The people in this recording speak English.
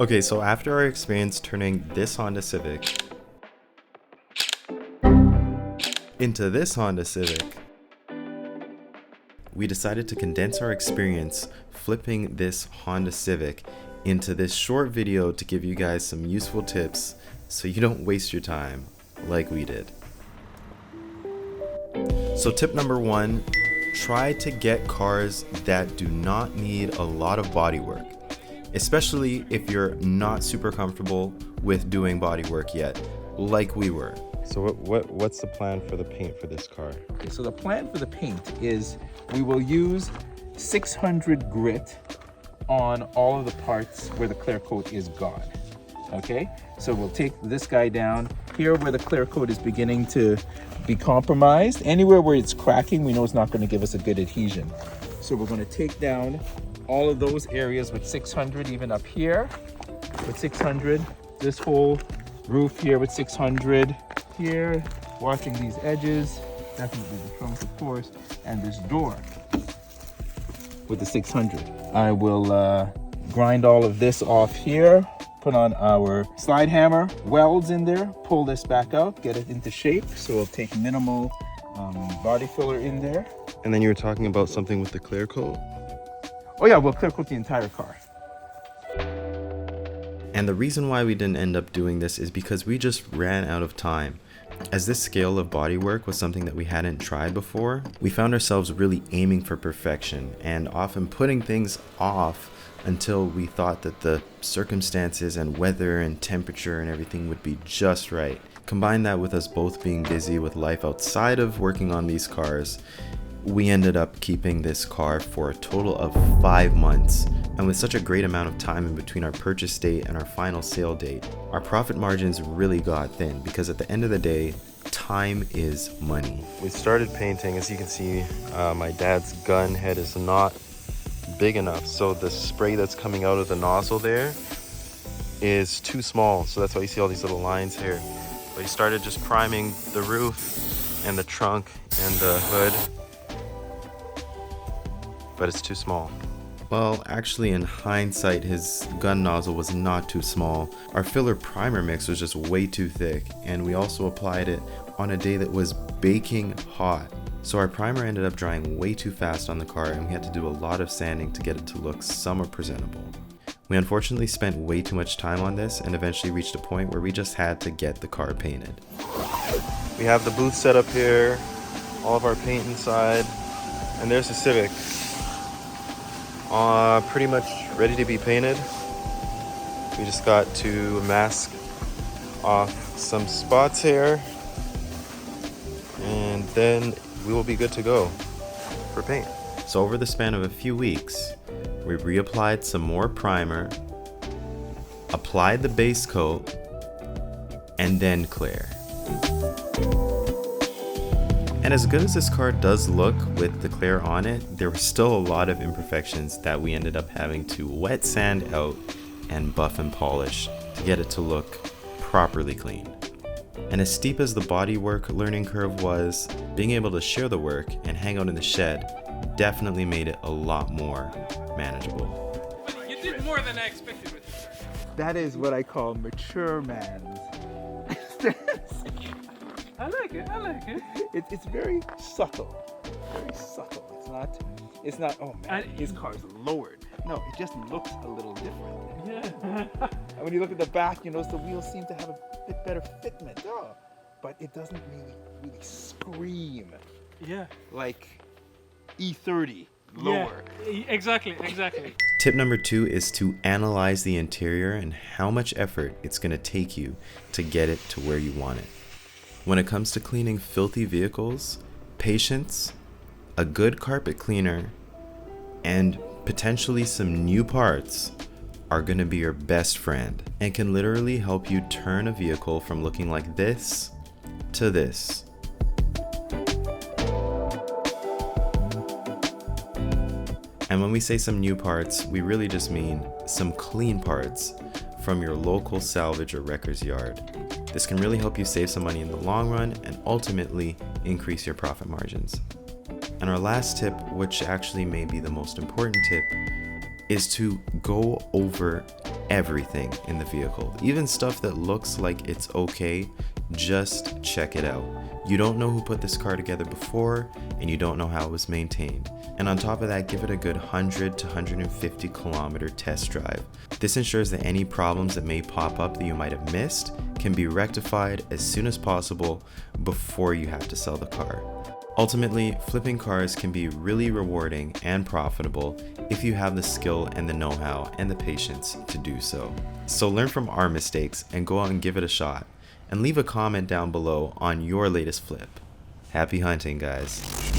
Okay, so after our experience turning this Honda Civic into this Honda Civic, we decided to condense our experience flipping this Honda Civic into this short video to give you guys some useful tips so you don't waste your time like we did. So tip number 1, try to get cars that do not need a lot of bodywork, especially if you're not super comfortable with doing bodywork yet, like we were. So what's the plan for the paint for this car? Okay, so the plan for the paint is we will use 600 grit on all of the parts where the clear coat is gone. Okay, so we'll take this guy down here where the clear coat is beginning to be compromised. Anywhere where it's cracking, we know it's not going to give us a good adhesion. So we're going to take down all of those areas with 600, even up here with 600, this whole roof here with 600, here, watching these edges, definitely the trunk of course, and this door with the 600. I will grind all of this off here, put on our slide hammer, welds in there, pull this back out, get it into shape. So we'll take minimal body filler in there. And then you were talking about something with the clear coat? Oh yeah, we'll clear coat the entire car. And the reason why we didn't end up doing this is because we just ran out of time. As this scale of bodywork was something that we hadn't tried before, we found ourselves really aiming for perfection and often putting things off until we thought that the circumstances and weather and temperature and everything would be just right. Combine that with us both being busy with life outside of working on these cars, we ended up keeping this car for a total of 5 months. And with such a great amount of time in between our purchase date and our final sale date, our profit margins really got thin because at the end of the day, time is money. We started painting. As you can see, my dad's gun head is not big enough, so the spray that's coming out of the nozzle there is too small, so that's why you see all these little lines here. But he started just priming the roof and the trunk and the hood, but it's too small. Well, actually in hindsight, his gun nozzle was not too small. Our filler primer mix was just way too thick, and we also applied it on a day that was baking hot. So our primer ended up drying way too fast on the car, and we had to do a lot of sanding to get it to look somewhat presentable. We unfortunately spent way too much time on this and eventually reached a point where we just had to get the car painted. We have the booth set up here, all of our paint inside, and there's the Civic. Pretty much ready to be painted. We just got to mask off some spots here, and then we will be good to go for paint. So over the span of a few weeks, we reapplied some more primer, applied the base coat, and then clear. And as good as this car does look with the clear on it, there were still a lot of imperfections that we ended up having to wet sand out and buff and polish to get it to look properly clean. And as steep as the bodywork learning curve was, being able to share the work and hang out in the shed definitely made it a lot more manageable. But you did more than I expected with this. That is what I call mature man's stance. I like it, I like it. It's very subtle, very subtle. It's not, oh man, his car's lowered. No, it just looks a little different. Yeah. And when you look at the back, you notice the wheels seem to have a bit better fitment. Oh, but it doesn't really scream. Yeah. Like E30 lower. Yeah, exactly. Tip number 2 is to analyze the interior and how much effort it's going to take you to get it to where you want it. When it comes to cleaning filthy vehicles, patience, a good carpet cleaner, and potentially some new parts are going to be your best friend and can literally help you turn a vehicle from looking like this to this. And when we say some new parts, we really just mean some clean parts from your local salvage or wrecker's yard. This can really help you save some money in the long run and ultimately increase your profit margins. And our last tip, which actually may be the most important tip, is to go over everything in the vehicle, even stuff that looks like it's okay. Just check it out. You don't know who put this car together before, and you don't know how it was maintained. And on top of that, give it a good 100 to 150 kilometer test drive. This ensures that any problems that may pop up that you might have missed can be rectified as soon as possible before you have to sell the car. Ultimately, flipping cars can be really rewarding and profitable if you have the skill and the know-how and the patience to do so. So learn from our mistakes and go out and give it a shot. And leave a comment down below on your latest flip. Happy hunting, guys.